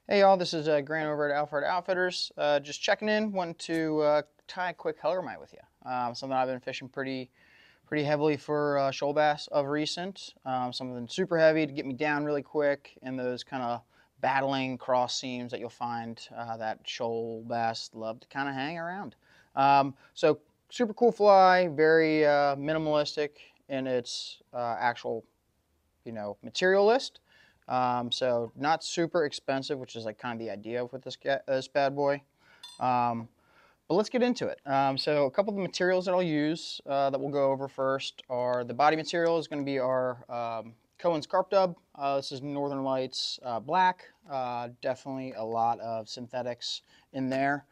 Hey y'all, this is Grant over at Alpharetta Outfitters. Just checking in, wanting to tie a quick Hellger with you. Something I've been fishing pretty heavily for shoal bass of recent. Something super heavy to get me down really quick in those kind of battling cross seams that you'll find that shoal bass love to kind of hang around. So super cool fly, very minimalistic in its actual material list. So not super expensive, which is like kind of the idea with this bad boy. But let's get into it. So a couple of the materials that I'll use that we'll go over first are the body material is going to be our Cohen's Carp dub. This is Northern Lights black. Definitely a lot of synthetics in there.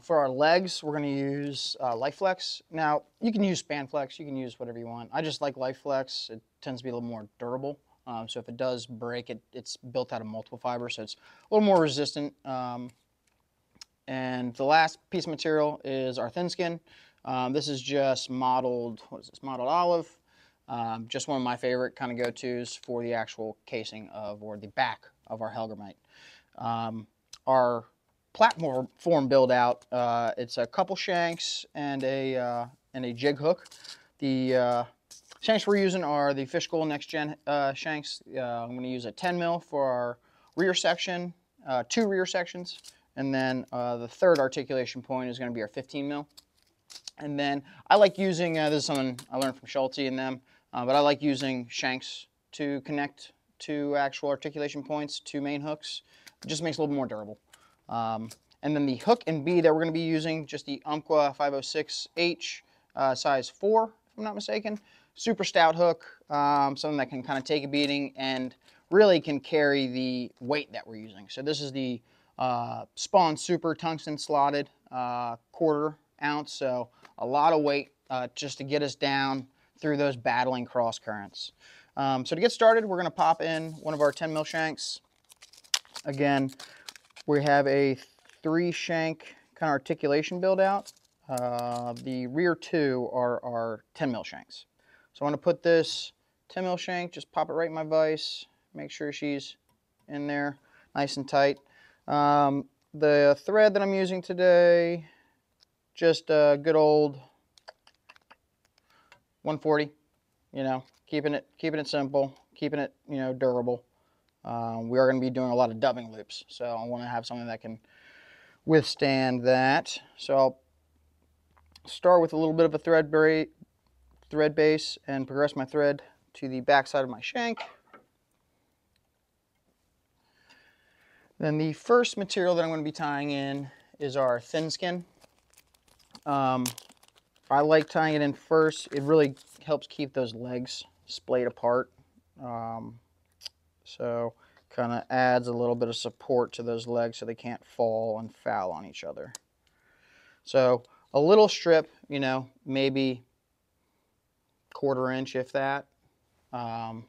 For our legs, we're going to use Life Flex. Now, you can use Span Flex, you can use whatever you want. I just like Life Flex. It tends to be a little more durable. So if it does break, it's built out of multiple fibers, so it's a little more resistant. And the last piece of material is our thin skin. This is just mottled, what is this, mottled olive. Just one of my favorite kind of go-tos for the actual casing of, or the back of our Hellger-Mite. Our platform build out, it's a couple Shanks and a jig hook. The Shanks we're using are the Fish School Next Gen Shanks. I'm going to use a 10 mil for our rear section, 2 rear sections, and then the third articulation point is going to be our 15 mil. And then I like using, this is something I learned from Schulte and them, but I like using Shanks to connect to actual articulation points, to main hooks. It just makes it a little more durable. And then the hook and bead that we're going to be using, just the Umpqua 506H size 4, if I'm not mistaken. Super stout hook, something that can kind of take a beating and really can carry the weight that we're using. So this is the Spawn Super Tungsten slotted 1/4 ounce, so a lot of weight just to get us down through those battling cross currents. So to get started, we're going to pop in one of our 10 mil Shanks. Again, we have a 3 shank kind of articulation build out. The rear 2 are our 10 mil Shanks. So I want to put this 10 mil shank, just pop it right in my vise, make sure she's in there nice and tight. The thread that I'm using today, just a good old 140, keeping it simple, keeping it, durable. We are going to be doing a lot of dubbing loops, so I want to have something that can withstand that. So I'll start with a little bit of a thread base and progress my thread to the back side of my shank. Then the first material that I'm going to be tying in is our thin skin. I like tying it in first. It really helps keep those legs splayed apart. So kind of adds a little bit of support to those legs so they can't fall and foul on each other. So a little strip, maybe 1/4 inch if that. And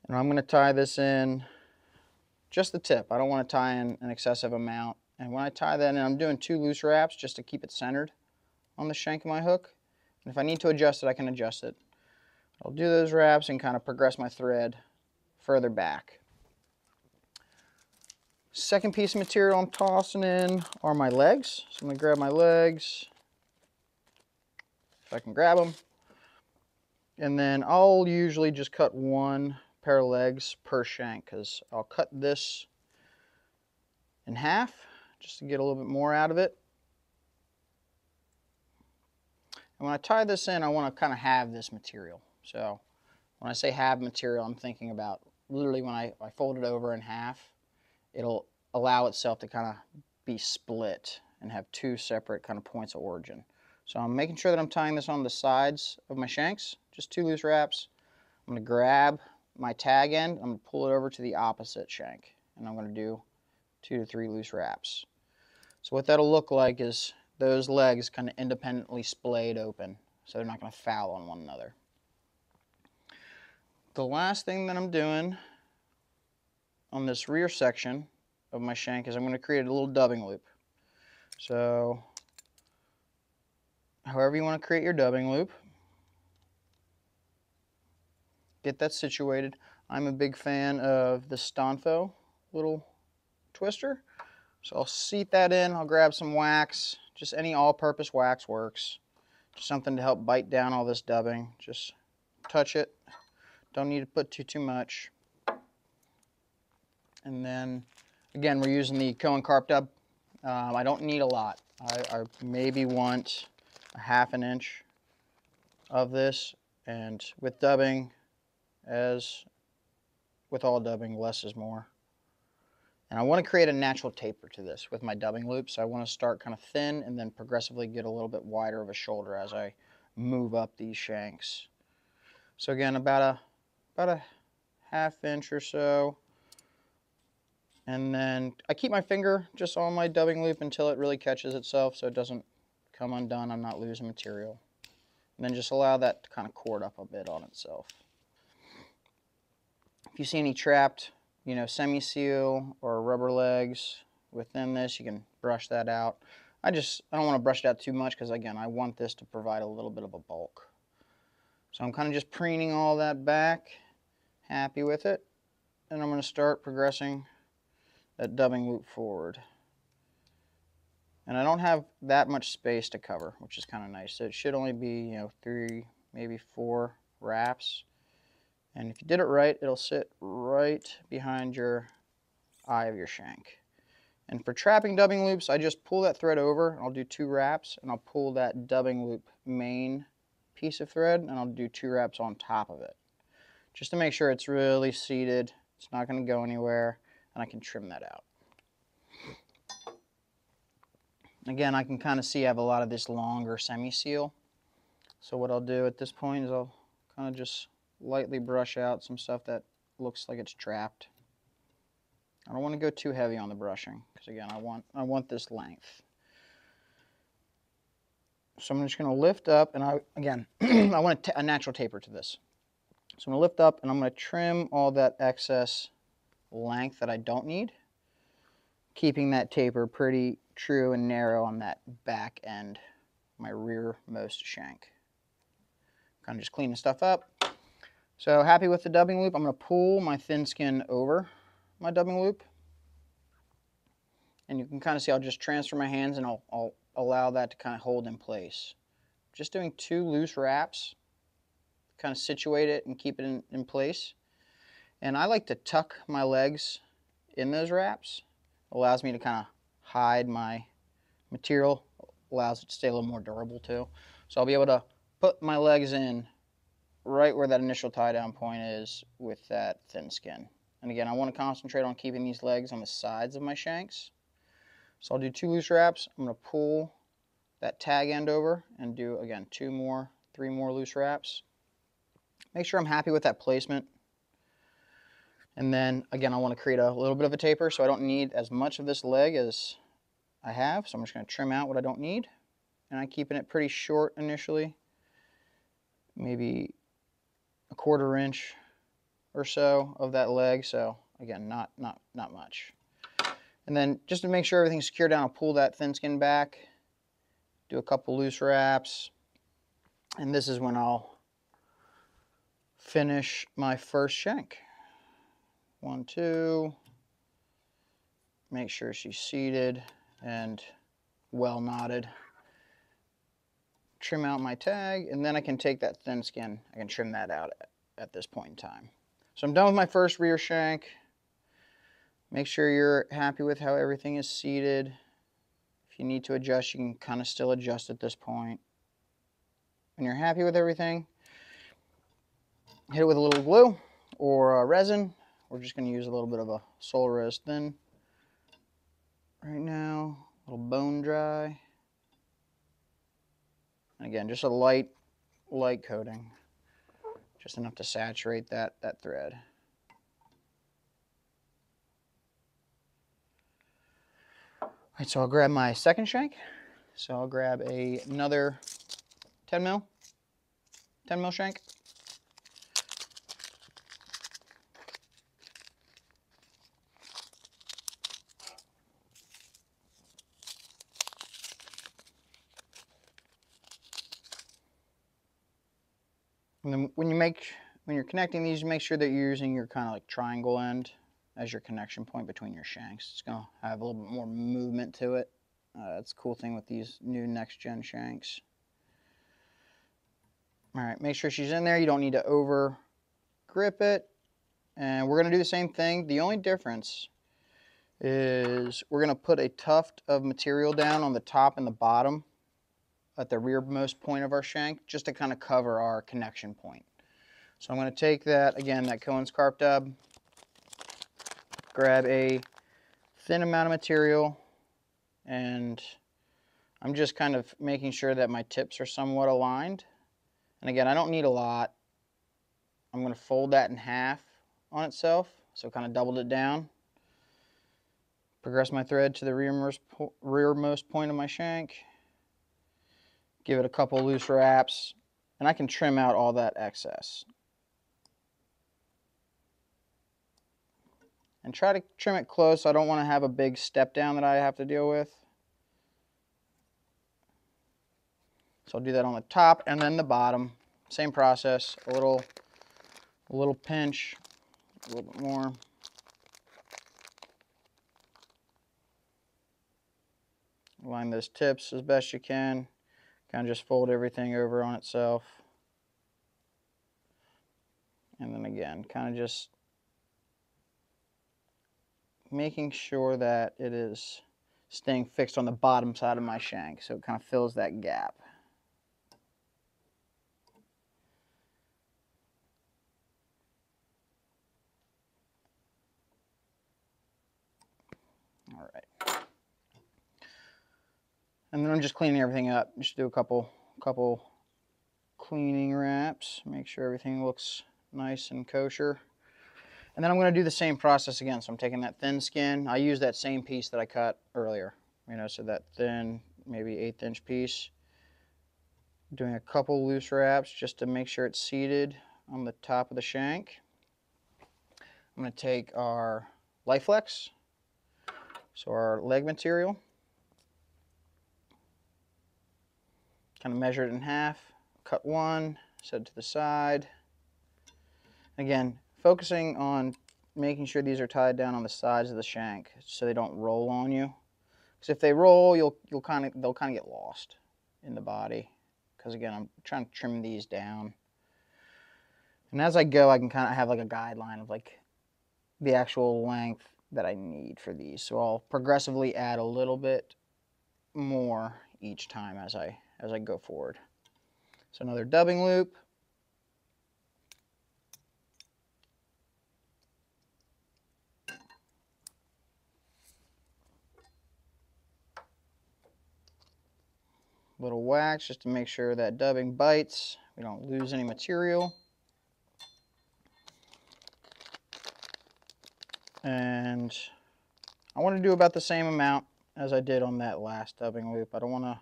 I'm going to tie this in just the tip. I don't want to tie in an excessive amount. And when I tie that in, I'm doing 2 loose wraps just to keep it centered on the shank of my hook. And if I need to adjust it, I can adjust it. I'll do those wraps and kind of progress my thread further back. Second piece of material I'm tossing in are my legs. So I'm going to grab my legs, if I can grab them. And then I'll usually just cut 1 pair of legs per shank, because I'll cut this in half just to get a little bit more out of it. And when I tie this in, I want to kind of have this material. So when I say have material, I'm thinking about literally when I fold it over in half, it'll allow itself to kind of be split and have 2 separate kind of points of origin. So I'm making sure that I'm tying this on the sides of my shanks, just 2 loose wraps. I'm going to grab my tag end, I'm going to pull it over to the opposite shank, and I'm going to do 2 to 3 loose wraps. So what that'll look like is those legs kind of independently splayed open, so they're not going to foul on one another. The last thing that I'm doing on this rear section of my shank is I'm going to create a little dubbing loop. So however you want to create your dubbing loop, get that situated. I'm a big fan of the Stanfo little twister. So I'll seat that in. I'll grab some wax. Just any all-purpose wax works. Just something to help bite down all this dubbing. Just touch it. Don't need to put too much. And then, again, we're using the Cohen Carp dub. I don't need a lot. I maybe want a ½ an inch of this. And with dubbing, as with all dubbing, less is more. And I want to create a natural taper to this with my dubbing loop. So I want to start kind of thin and then progressively get a little bit wider of a shoulder as I move up these shanks. So again, about a ½ inch or so. And then I keep my finger just on my dubbing loop until it really catches itself so it doesn't come undone. I'm not losing material. And then just allow that to kind of cord up a bit on itself. If you see any trapped, you know, semi-seal or rubber legs within this, you can brush that out. I don't want to brush it out too much because, again, I want this to provide a little bit of a bulk. So I'm kind of just preening all that back, happy with it. And I'm going to start progressing that dubbing loop forward. And I don't have that much space to cover, which is kind of nice. So it should only be, you know, 3, maybe 4 wraps. And if you did it right, it'll sit right behind your eye of your shank. And for trapping dubbing loops, I just pull that thread over, and I'll do 2 wraps, and I'll pull that dubbing loop main piece of thread, and I'll do 2 wraps on top of it. Just to make sure it's really seated, it's not going to go anywhere, and I can trim that out. Again, I can kind of see I have a lot of this longer semi-seal. So what I'll do at this point is I'll kind of just lightly brush out some stuff that looks like it's trapped. I don't want to go too heavy on the brushing because, again, I want this length. So I'm just going to lift up, and I want a natural taper to this. So I'm going to lift up, and I'm going to trim all that excess length that I don't need, keeping that taper pretty true and narrow on that back end, my rearmost shank. Kind of just cleaning stuff up. So happy with the dubbing loop. I'm going to pull my thin skin over my dubbing loop. And you can kind of see I'll just transfer my hands and I'll allow that to kind of hold in place. Just doing 2 loose wraps, kind of situate it and keep it in place. And I like to tuck my legs in those wraps. It allows me to kind of hide my material, allows it to stay a little more durable too. So I'll be able to put my legs in right where that initial tie down point is with that thin skin. And again, I want to concentrate on keeping these legs on the sides of my shanks. So I'll do 2 loose wraps. I'm going to pull that tag end over and do, again, 3 more loose wraps. Make sure I'm happy with that placement. And then, again, I want to create a little bit of a taper, so I don't need as much of this leg as I have. So I'm just going to trim out what I don't need. And I'm keeping it pretty short initially, maybe a 1/4 inch or so of that leg. So again, not much. And then just to make sure everything's secure down, I'll pull that thin skin back, do a couple loose wraps, and this is when I'll finish my first shank. 1, 2. Make sure she's seated and well knotted. Trim out my tag, and then I can take that thin skin, I can trim that out at this point in time. So I'm done with my first rear shank. Make sure you're happy with how everything is seated. If you need to adjust, you can kind of still adjust at this point. When you're happy with everything, hit it with a little glue or resin. We're just going to use a little bit of a Solar Res Thin right now, a little bone dry. And again, just a light coating, just enough to saturate that thread. All right, so I'll grab my second shank. So I'll grab another 10 mil shank. And then when you're connecting these, you make sure that you're using your kind of like triangle end as your connection point between your shanks. It's going to have a little bit more movement to it. That's a cool thing with these new next-gen shanks. All right, make sure she's in there. You don't need to over grip it. And we're going to do the same thing. The only difference is we're going to put a tuft of material down on the top and the bottom at the rearmost point of our shank, just to kind of cover our connection point. So I'm going to take that, again, that Cohen's Carp dub, grab a thin amount of material, and I'm just kind of making sure that my tips are somewhat aligned. And again, I don't need a lot. I'm going to fold that in half on itself, so kind of doubled it down. Progress my thread to the rearmost point of my shank. Give it a couple loose wraps, and I can trim out all that excess. And try to trim it close. I don't want to have a big step down that I have to deal with. So I'll do that on the top and then the bottom. Same process, a little pinch, a little bit more. Line those tips as best you can. Kind of just fold everything over on itself. And then again, kind of just making sure that it is staying fixed on the bottom side of my shank, so it kind of fills that gap. All right. And then I'm just cleaning everything up. Just do a couple cleaning wraps, make sure everything looks nice and kosher. And then I'm going to do the same process again. So I'm taking that thin skin. I use that same piece that I cut earlier, so that thin, maybe 1/8 inch piece. Doing a couple loose wraps just to make sure it's seated on the top of the shank. I'm going to take our Life Flex, so our leg material, kind of measure it in half, cut one, set it to the side. Again, focusing on making sure these are tied down on the sides of the shank so they don't roll on you. Because if they roll, they'll kind of get lost in the body. Because again, I'm trying to trim these down. And as I go, I can kind of have like a guideline of like the actual length that I need for these. So I'll progressively add a little bit more each time as I go forward. So another dubbing loop. Little wax just to make sure that dubbing bites. We don't lose any material. And I want to do about the same amount as I did on that last dubbing loop. I don't want to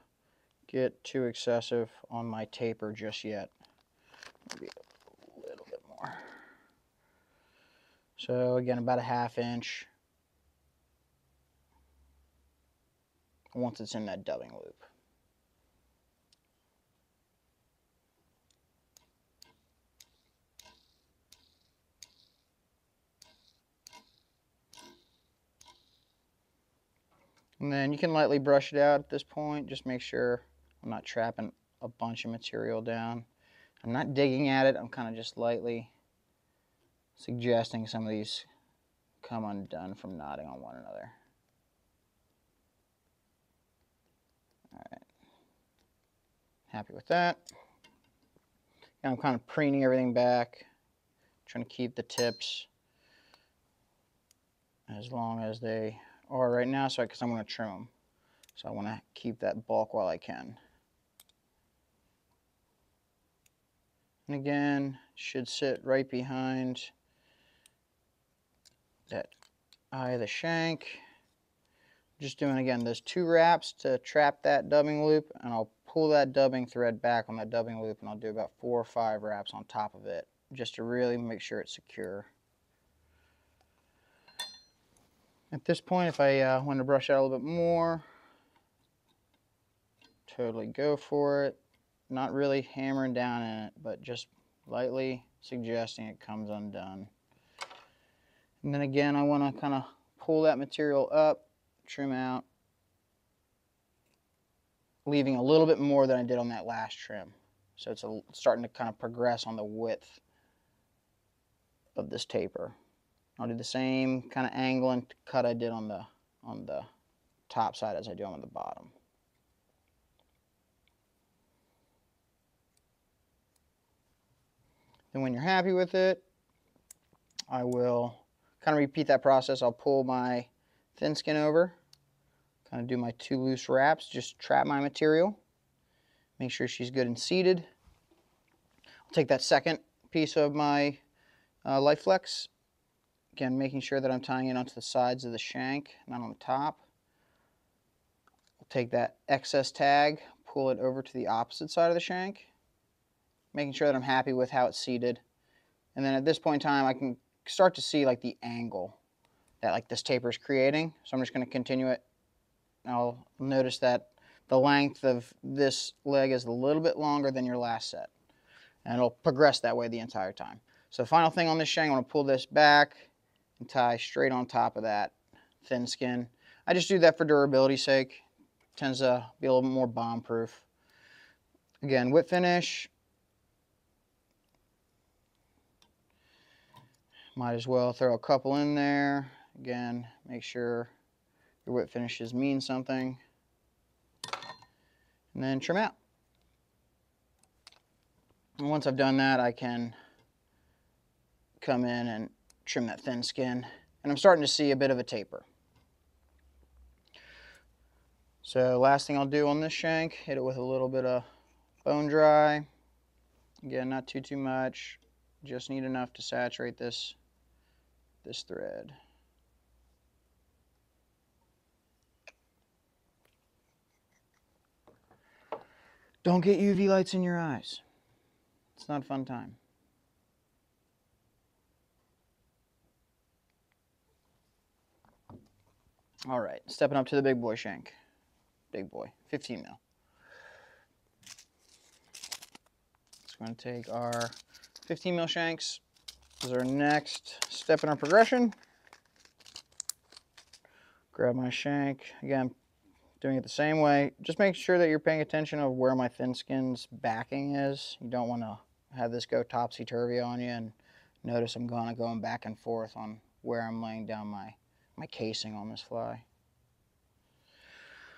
get too excessive on my taper just yet. Maybe a little bit more. So again, about a 1/2 inch once it's in that dubbing loop. And then you can lightly brush it out at this point. Just make sure I'm not trapping a bunch of material down. I'm not digging at it. I'm kind of just lightly suggesting some of these come undone from knotting on one another. All right. Happy with that. And I'm kind of preening everything back, trying to keep the tips as long as they are right now, because I'm going to trim them. So I want to keep that bulk while I can. And again, should sit right behind that eye of the shank. Just doing, again, those 2 wraps to trap that dubbing loop, and I'll pull that dubbing thread back on that dubbing loop, and I'll do about 4 or 5 wraps on top of it, just to really make sure it's secure. At this point, if I want to brush out a little bit more, totally go for it. Not really hammering down in it, but just lightly suggesting it comes undone. And then again, I want to kind of pull that material up, trim out, leaving a little bit more than I did on that last trim. So it's starting to kind of progress on the width of this taper. I'll do the same kind of angle and cut I did on the top side as I do on the bottom. Then when you're happy with it, I will kind of repeat that process. I'll pull my thin skin over, kind of do my 2 loose wraps, just trap my material, make sure she's good and seated. I'll take that second piece of my light flex, again making sure that I'm tying it onto the sides of the shank, not on the top. I'll take that excess tag, pull it over to the opposite side of the shank, making sure that I'm happy with how it's seated. And then at this point in time, I can start to see like the angle that like this taper is creating. So I'm just going to continue it. I'll notice that the length of this leg is a little bit longer than your last set. And it'll progress that way the entire time. So the final thing on this shank, I want to pull this back and tie straight on top of that thin skin. I just do that for durability's sake. It tends to be a little bit more bomb proof. Again, whip finish. Might as well throw a couple in there. Again, make sure your whip finishes mean something. And then trim out. And once I've done that, I can come in and trim that thin skin. And I'm starting to see a bit of a taper. So last thing I'll do on this shank, hit it with a little bit of bone dry. Again, not too much. Just need enough to saturate this thread. Don't get UV lights in your eyes. It's not a fun time. All right, stepping up to the big boy shank. Big boy, 15 mil. So we're going to take our 15 mil shanks as our next step in our progression. Grab my shank. Again, doing it the same way. Just make sure that you're paying attention of where my thin skin's backing is. You don't want to have this go topsy-turvy on you and notice I'm going back and forth on where I'm laying down my casing on this fly.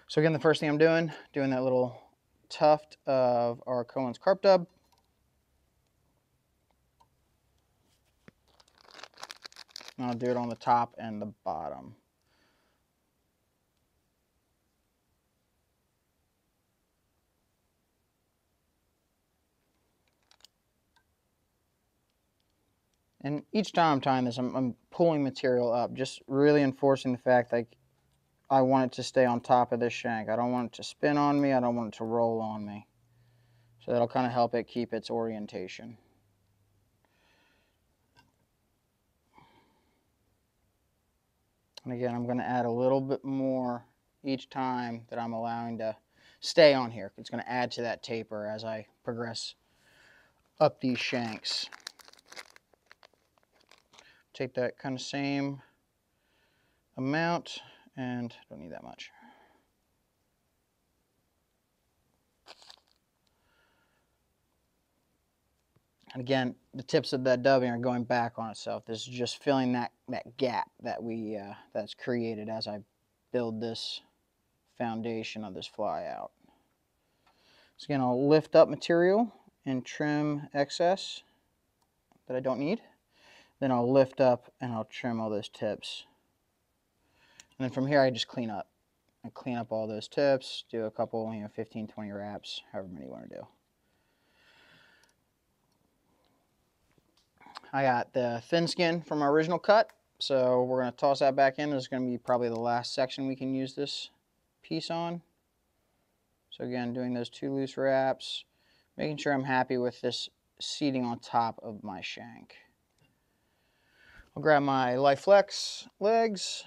So again, the first thing I'm doing that little tuft of our Cohen's carp dub. And I'll do it on the top and the bottom. And each time I'm tying this, I'm pulling material up, just really enforcing the fact like I want it to stay on top of this shank. I don't want it to spin on me. I don't want it to roll on me. So that'll kind of help it keep its orientation. And again, I'm going to add a little bit more each time that I'm allowing to stay on here. It's going to add to that taper as I progress up these shanks. Take that kind of same amount, and don't need that much. And again, the tips of that dubbing are going back on itself. This is just filling that gap that that's created as I build this foundation of this fly out. So again, I'll lift up material and trim excess that I don't need. Then I'll lift up and I'll trim all those tips. And then from here I just clean up. I clean up all those tips, do a couple, 15, 20 wraps, however many you want to do. I got the thin skin from our original cut, so we're going to toss that back in. This is going to be probably the last section we can use this piece on. So again, doing those 2 loose wraps, making sure I'm happy with this seating on top of my shank. I'll grab my Light Flex legs,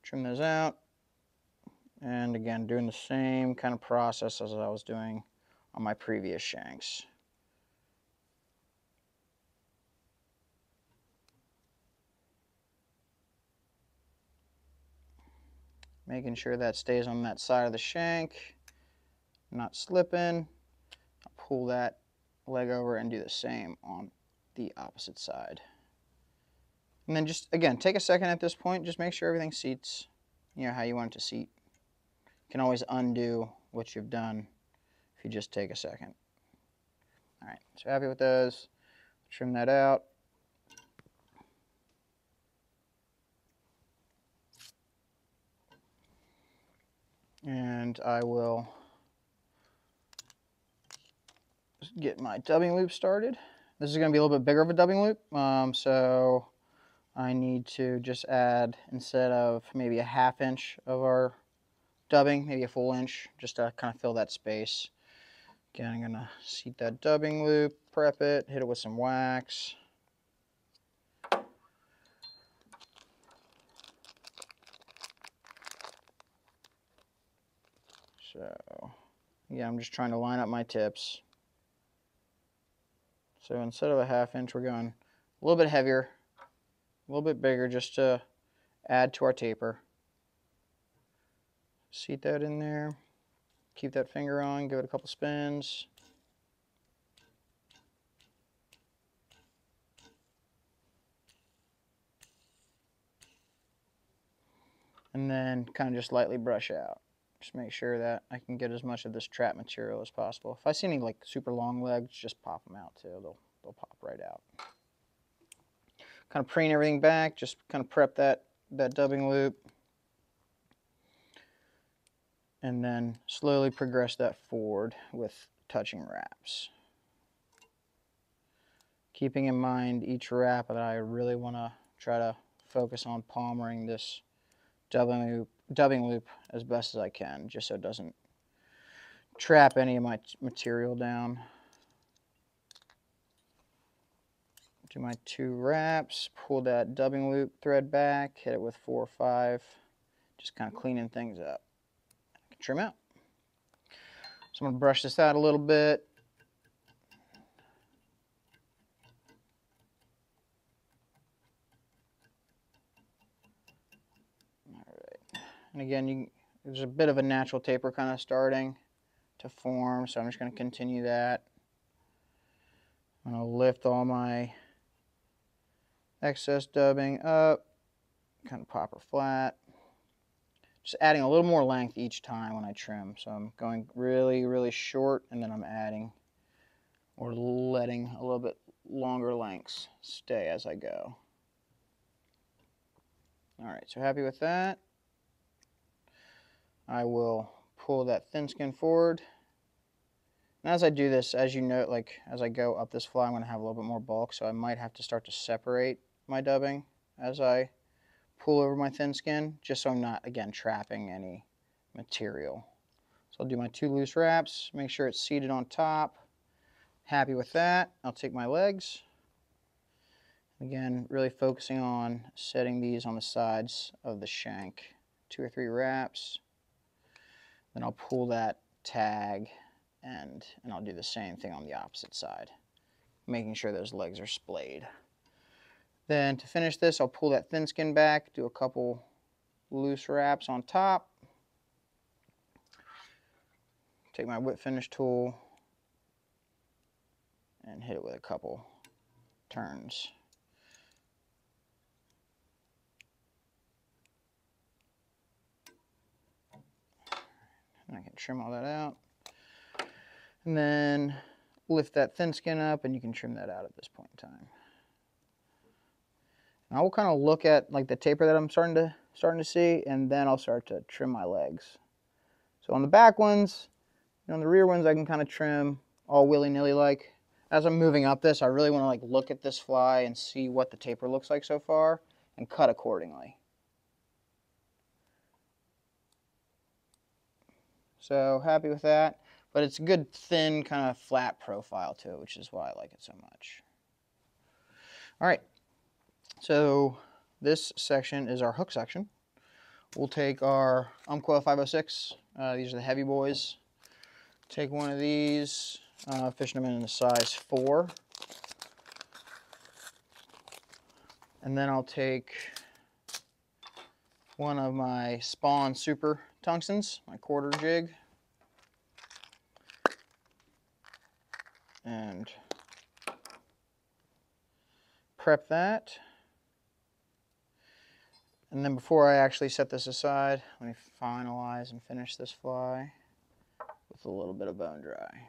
trim those out, and again, doing the same kind of process as I was doing on my previous shanks. making sure that stays on that side of the shank, not slipping. I'll pull that leg over and do the same on the opposite side. And then just, again, take a second at this point, just make sure everything seats, you know, how you want it to seat. You can always undo what you've done if you just take a second. All right, so happy with those. Trim that out. And I will get my dubbing loop started. This is going to be a little bit bigger of a dubbing loop, so I need to just add, instead of maybe a 1/2 inch of our dubbing, maybe a full inch, just to kind of fill that space. Again, I'm going to seat that dubbing loop, prep it, hit it with some wax. So, yeah, I'm just trying to line up my tips. So instead of a 1/2 inch, we're going a little bit heavier, a little bit bigger, just to add to our taper. Seat that in there. Keep that finger on, give it a couple spins. And then kind of just lightly brush out. Just make sure that I can get as much of this trap material as possible. If I see any like super long legs, just pop them out too. They'll pop right out. Kind of preen everything back, just kind of prep that dubbing loop. And then slowly progress that forward with touching wraps. Keeping in mind each wrap that I really want to try to focus on palmering this dubbing loop as best as I can, just so it doesn't trap any of my material down. Do my 2 wraps, pull that dubbing loop thread back, hit it with 4 or 5, just kind of cleaning things up. Trim out. So I'm going to brush this out a little bit. All right. And again, there's a bit of a natural taper kind of starting to form, so I'm just going to continue that. I'm going to lift all my excess dubbing up, kind of pop her flat. Just adding a little more length each time when I trim. So I'm going really, really short, and then I'm adding or letting a little bit longer lengths stay as I go. All right, so happy with that. I will pull that thin skin forward. And as I do this, as you note, like as I go up this fly, I'm going to have a little bit more bulk, so I might have to start to separate my dubbing as I pull over my thin skin, just so I'm not, again, trapping any material. So I'll do my 2 loose wraps, make sure it's seated on top. Happy with that. I'll take my legs. Again, really focusing on setting these on the sides of the shank. 2 or 3 wraps. Then I'll pull that tag end, and I'll do the same thing on the opposite side, making sure those legs are splayed. Then to finish this, I'll pull that thin skin back, do a couple loose wraps on top. Take my whip finish tool and hit it with a couple turns. And I can trim all that out. And then lift that thin skin up, and you can trim that out at this point in time. I will kind of look at like the taper that I'm starting to see, and then I'll start to trim my legs. So on the back ones, on the rear ones, I can kind of trim all willy-nilly like. As I'm moving up this, I really want to like look at this fly and see what the taper looks like so far, and cut accordingly. So happy with that, but it's a good thin kind of flat profile to it, which is why I like it so much. All right. So this section is our hook section. We'll take our Umpqua 506. These are the heavy boys. Take one of these, fishing them in a size 4. And then I'll take one of my Spawn Super Tungstens, my quarter jig. And prep that. And then before I actually set this aside, let me finalize and finish this fly with a little bit of bone dry.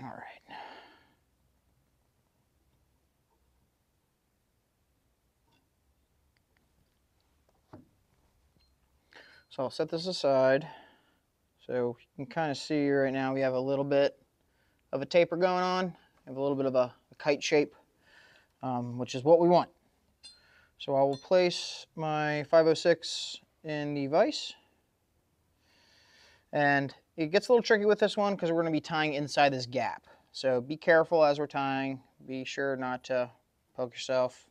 All right. So I'll set this aside. So you can kind of see right now we have a little bit of a taper going on. We have a little bit of a kite shape, which is what we want. So I will place my 506 in the vise. And it gets a little tricky with this one because we're going to be tying inside this gap. So be careful as we're tying. Be sure not to poke yourself.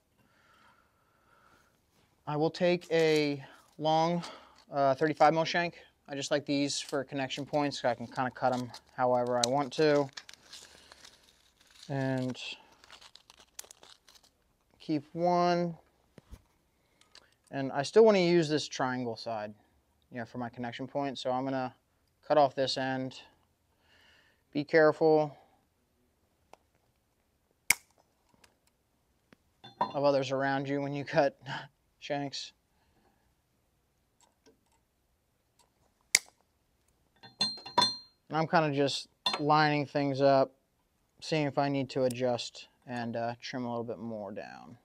I will take a long 35 mil shank. I just like these for connection points so I can kind of cut them however I want to. And keep one. And I still want to use this triangle side, you know, for my connection point. So I'm going to cut off this end. Be careful of others around you when you cut shanks. And I'm kind of just lining things up, seeing if I need to adjust and trim a little bit more down.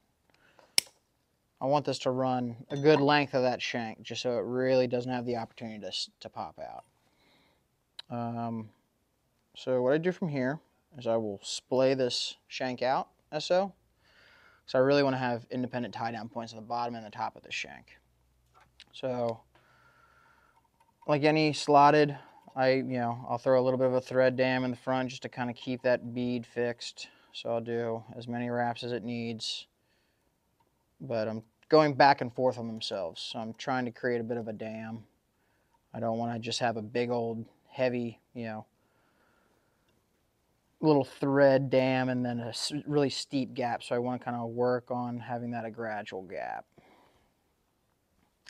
I want this to run a good length of that shank, just so it really doesn't have the opportunity to pop out. So what I do from here is I will splay this shank out, as so. So I really want to have independent tie down points at the bottom and the top of the shank. So, like any slotted, I'll throw a little bit of a thread dam in the front just to kind of keep that bead fixed. So I'll do as many wraps as it needs. But I'm going back and forth on themselves. So I'm trying to create a bit of a dam. I don't want to just have a big old heavy, little thread dam and then a really steep gap. So I want to kind of work on having that a gradual gap.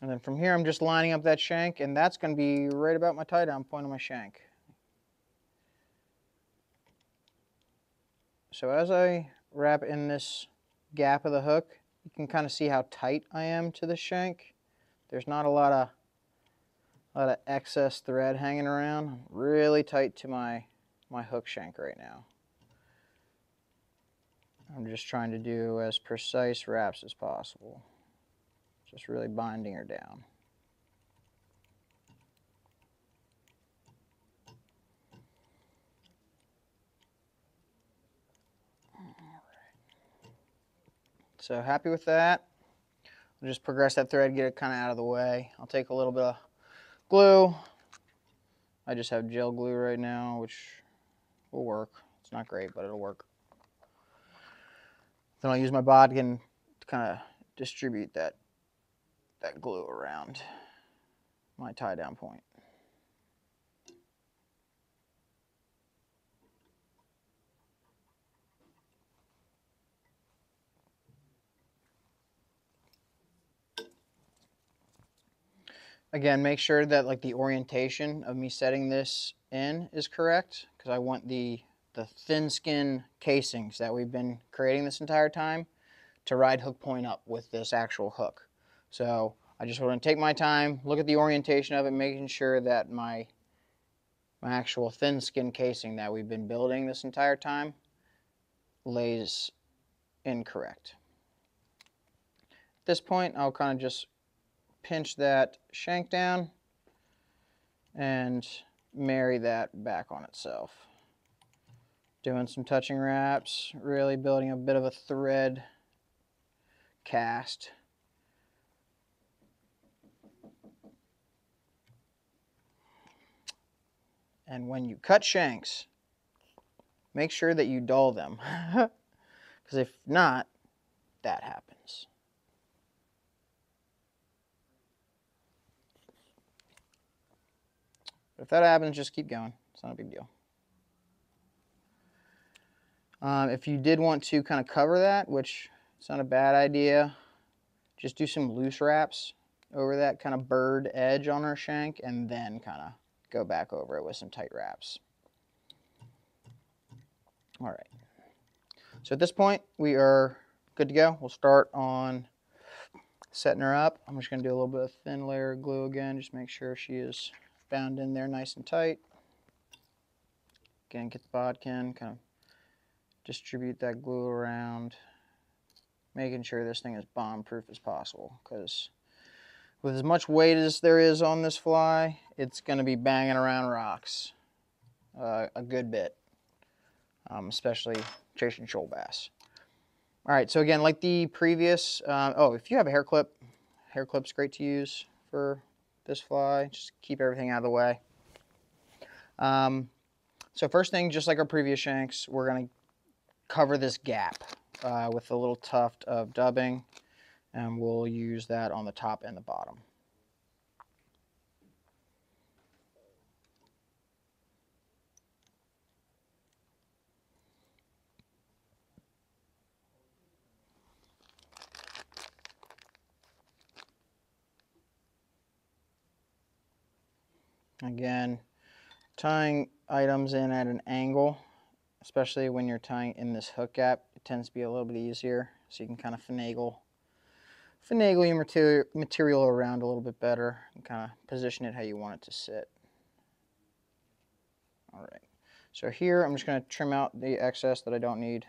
And then from here I'm just lining up that shank, and that's going to be right about my tie down point on my shank. So as I wrap in this gap of the hook, you can kind of see how tight I am to the shank. There's not a lot of excess thread hanging around. I'm really tight to my hook shank right now. I'm just trying to do as precise wraps as possible. Just really binding her down. So happy with that. I'll just progress that thread, get it kind of out of the way. I'll take a little bit of glue. I just have gel glue right now, which will work. It's not great, but it'll work. Then I'll use my bodkin to kind of distribute that glue around my tie down point. Again, make sure that like the orientation of me setting this in is correct, because I want the thin skin casings that we've been creating this entire time to ride hook point up with this actual hook. So I just want to take my time, look at the orientation of it, making sure that my actual thin skin casing that we've been building this entire time lays incorrect. At this point, I'll kind of just pinch that shank down and marry that back on itself. Doing some touching wraps, really building a bit of a thread cast. And when you cut shanks, make sure that you dull them, because if not, that happens. But if that happens, just keep going. It's not a big deal. If you did want to kind of cover that, which it's not a bad idea, just do some loose wraps over that kind of bird edge on our shank, and then kind of go back over it with some tight wraps. All right. So at this point, we are good to go. We'll start on setting her up. I'm just going to do a little bit of thin layer of glue again, just make sure she is bound in there nice and tight. Again, get the bodkin, kind of distribute that glue around, making sure this thing is bomb-proof as possible, because with as much weight as there is on this fly, it's going to be banging around rocks a good bit, especially chasing shoal bass. All right, so again, like the previous, oh, if you have a hair clip's great to use for this fly. Just keep everything out of the way. So first thing, just like our previous shanks, we're going to cover this gap with a little tuft of dubbing, and we'll use that on the top and the bottom. Again, tying items in at an angle, especially when you're tying in this hook gap, it tends to be a little bit easier, so you can kind of finagle your material around a little bit better and kind of position it how you want it to sit. All right, so here I'm just going to trim out the excess that I don't need.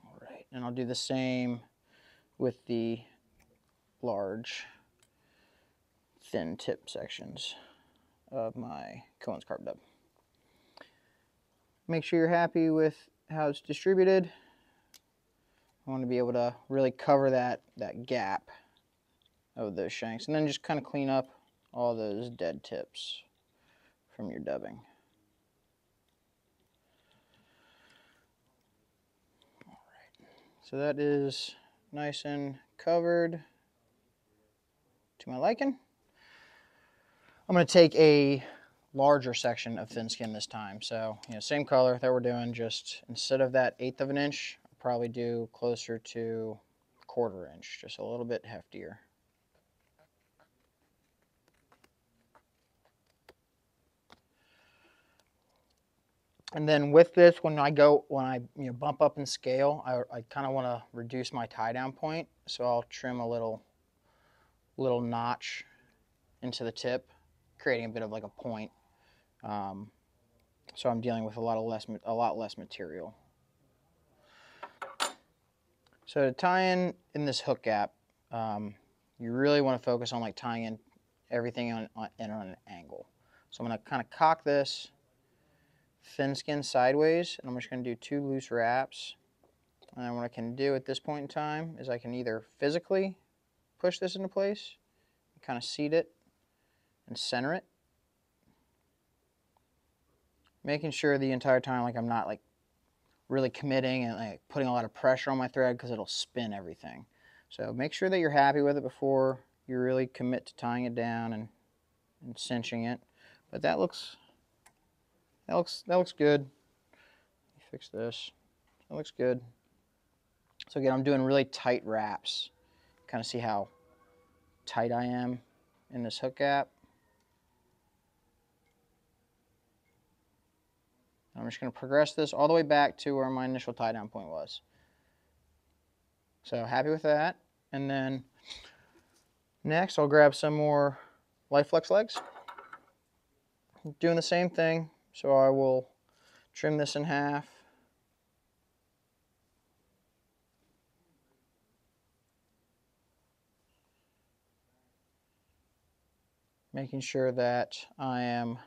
All right, and I'll do the same with the large thin tip sections of my Cohen's carp dub. Make sure you're happy with how it's distributed. I want to be able to really cover that gap of those shanks, and then just kind of clean up all those dead tips from your dubbing. All right, so that is nice and covered to my liking. I'm going to take a larger section of thin skin this time. So, same color that we're doing, just instead of that 1/8 of an inch, I'll probably do closer to 1/4 inch, just a little bit heftier. And then with this, when I bump up in scale, I kind of want to reduce my tie down point, so I'll trim a little notch into the tip, creating a bit of like a point. So I'm dealing with a lot less material. So to tie in this hook gap, you really want to focus on like tying in everything on an angle. So I'm going to kind of cock this thin skin sideways, and I'm just going to do 2 loose wraps. And what I can do at this point in time is I can either physically push this into place, kind of seat it, and center it, making sure the entire time like I'm not like really committing and like putting a lot of pressure on my thread, because it'll spin everything. So make sure that you're happy with it before you really commit to tying it down and cinching it. But that looks good. Fix this. That looks good. So again, I'm doing really tight wraps. Kind of see how tight I am in this hook gap. I'm just going to progress this all the way back to where my initial tie down point was. So happy with that. And then next I'll grab some more Light Flex legs. Doing the same thing. So I will trim this in half. Making sure that I am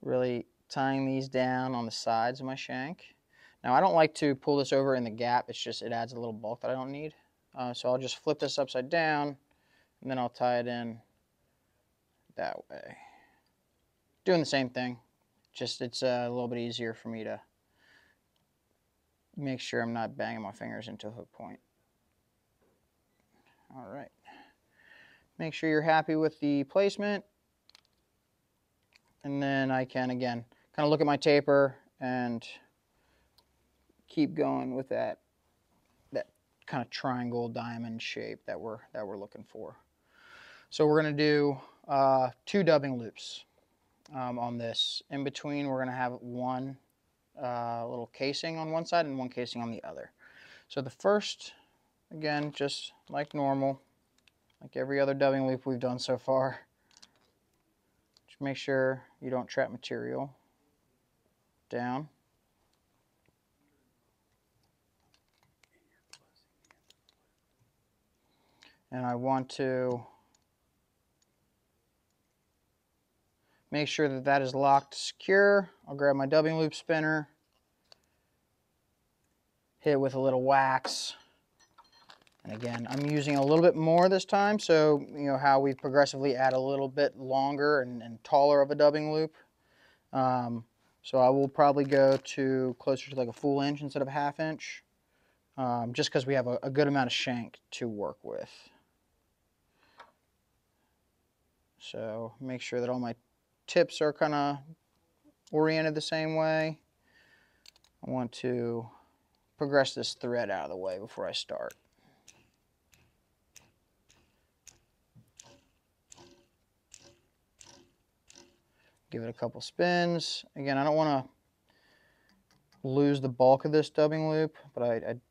really tying these down on the sides of my shank. Now I don't like to pull this over in the gap, it adds a little bulk that I don't need. So I'll just flip this upside down, and then I'll tie it in that way. Doing the same thing, just it's a little bit easier for me to make sure I'm not banging my fingers into a hook point. All right. Make sure you're happy with the placement. And then I can, again, kind of look at my taper and keep going with that kind of triangle diamond shape that we're looking for. So we're going to do 2 dubbing loops on this. In between, we're going to have one little casing on one side and one casing on the other. So the first, again, just like normal, like every other dubbing loop we've done so far. Just make sure you don't trap material down. And I want to make sure that that is locked secure. I'll grab my dubbing loop spinner, hit it with a little wax. And again, I'm using a little bit more this time, so you know how we progressively add a little bit longer and taller of a dubbing loop. So I will probably go to closer to like a full inch instead of a ½ inch, just because we have a good amount of shank to work with. So make sure that all my tips are kind of oriented the same way. I want to progress this thread out of the way before I start. Give it a couple spins. Again, I don't want to lose the bulk of this dubbing loop, but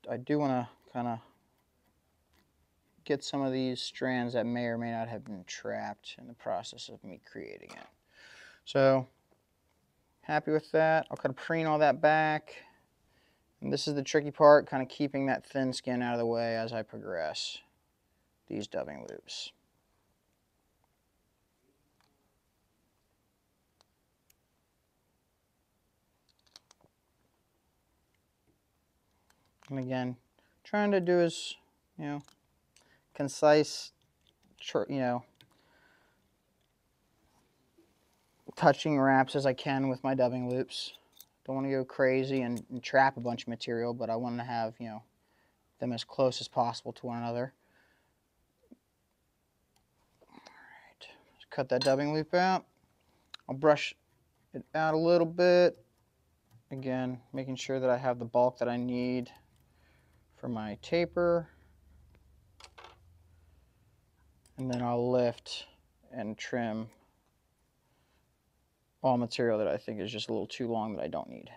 I do want to kind of get some of these strands that may or may not have been trapped in the process of me creating it. So, happy with that. I'll kind of preen all that back. And this is the tricky part, kind of keeping that thin skin out of the way as I progress these dubbing loops. And again, trying to do as, you know, concise, you know, touching wraps as I can with my dubbing loops. Don't want to go crazy and trap a bunch of material, but I want to have, you know, them as close as possible to one another. All right, let's cut that dubbing loop out. I'll brush it out a little bit. Again, making sure that I have the bulk that I need for my taper. And then I'll lift and trim all material that I think is just a little too long that I don't need.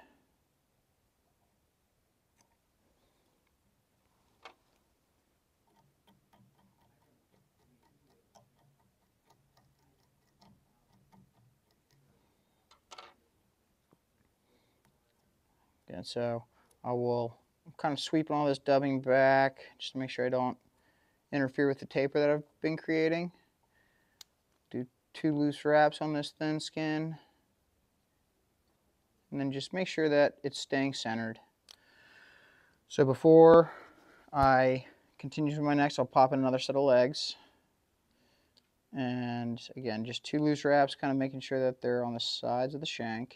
And so I'm kind of sweeping all this dubbing back just to make sure I don't interfere with the taper that I've been creating. Do 2 loose wraps on this thin skin. And then just make sure that it's staying centered. So before I continue to my next, I'll pop in another set of legs. And again, just 2 loose wraps, kind of making sure that they're on the sides of the shank.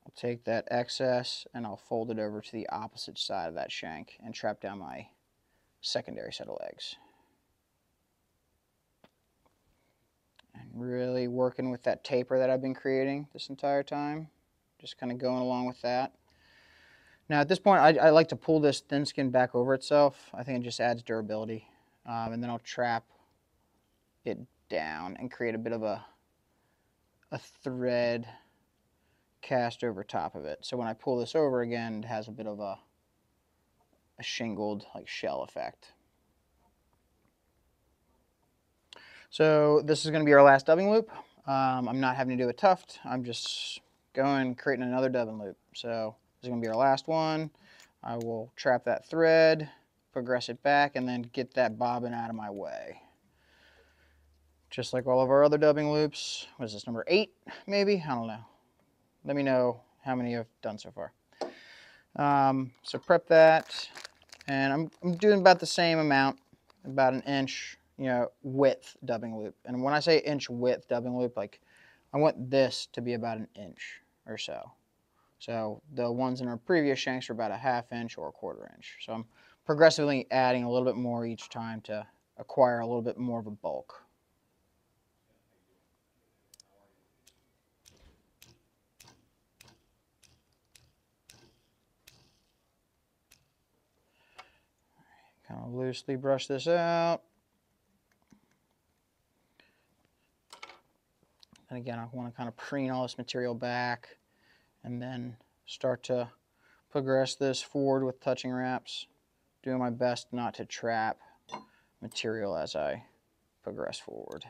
I'll take that excess and I'll fold it over to the opposite side of that shank and trap down my secondary set of legs. And really working with that taper that I've been creating this entire time. Just kind of going along with that. Now at this point, I like to pull this thin skin back over itself. I think it just adds durability. And then I'll trap it down and create a bit of a thread cast over top of it. So when I pull this over again, it has a bit of a shingled like shell effect. So this is going to be our last dubbing loop. I'm not having to do a tuft. I'm just going creating another dubbing loop. So this is going to be our last one. I will trap that thread, progress it back, and then get that bobbin out of my way. Just like all of our other dubbing loops. What is this, number 8 maybe? I don't know. Let me know how many I've done so far. So prep that, and I'm doing about the same amount, about 1 inch, you know, width dubbing loop. And when I say inch width dubbing loop, like I want this to be about 1 inch or so. So the ones in our previous shanks are about a ½ inch or a 1/4 inch. So I'm progressively adding a little bit more each time to acquire a little bit more of a bulk. Kind of loosely brush this out. And again, I want to kind of preen all this material back and then start to progress this forward with touching wraps, doing my best not to trap material as I progress forward.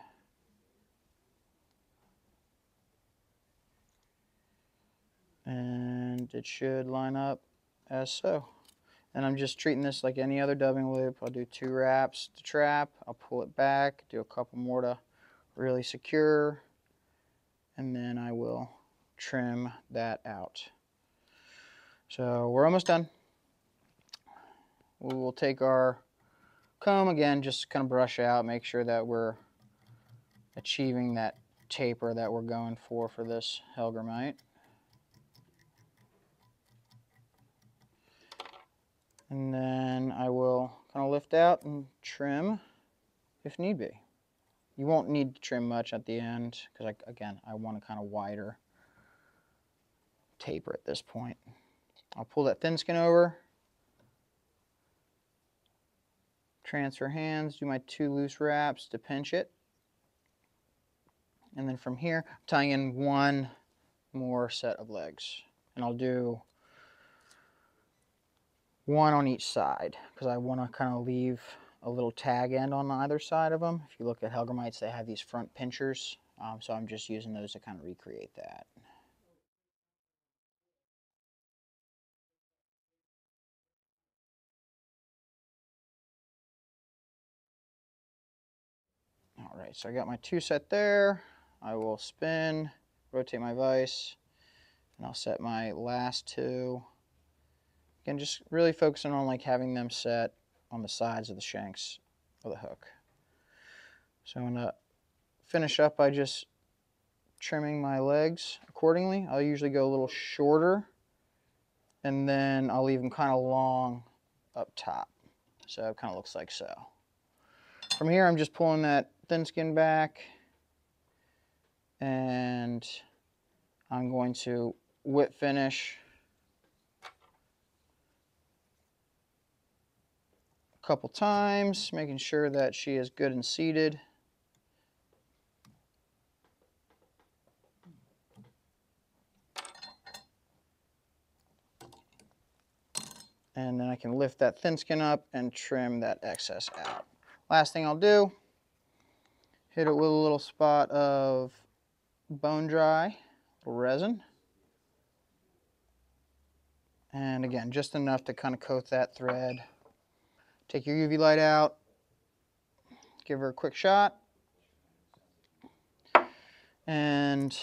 And it should line up as so. And I'm just treating this like any other dubbing loop. I'll do 2 wraps to trap, I'll pull it back, do a couple more to really secure, and then I will trim that out. So we're almost done. We will take our comb again, just kind of brush out, make sure that we're achieving that taper that we're going for this Hellgy-Boy. And then I will kind of lift out and trim if need be. You won't need to trim much at the end because, again, I want a kind of wider taper at this point. I'll pull that thin skin over, transfer hands, do my 2 loose wraps to pinch it. And then from here, I'm tying in 1 more set of legs. And I'll do 1 on each side because I want to kind of leave a little tag end on either side of them. If you look at Hellgy-Boys, they have these front pinchers, so I'm just using those to kind of recreate that. All right, so I got my 2 set there. I will spin, rotate my vise, and I'll set my last 2. Again, just really focusing on like having them set on the sides of the shanks of the hook. So I'm gonna finish up by just trimming my legs accordingly. I'll usually go a little shorter, and then I'll leave them kind of long up top. So it kind of looks like so. From here, I'm just pulling that thin skin back, and I'm going to whip finish a couple times, making sure that she is good and seated. And then I can lift that thin skin up and trim that excess out. Last thing I'll do, hit it with a little spot of bone dry resin. And again, just enough to kind of coat that thread. Take your UV light out, give her a quick shot, and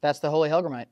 that's the Holy Hellgy-Boy.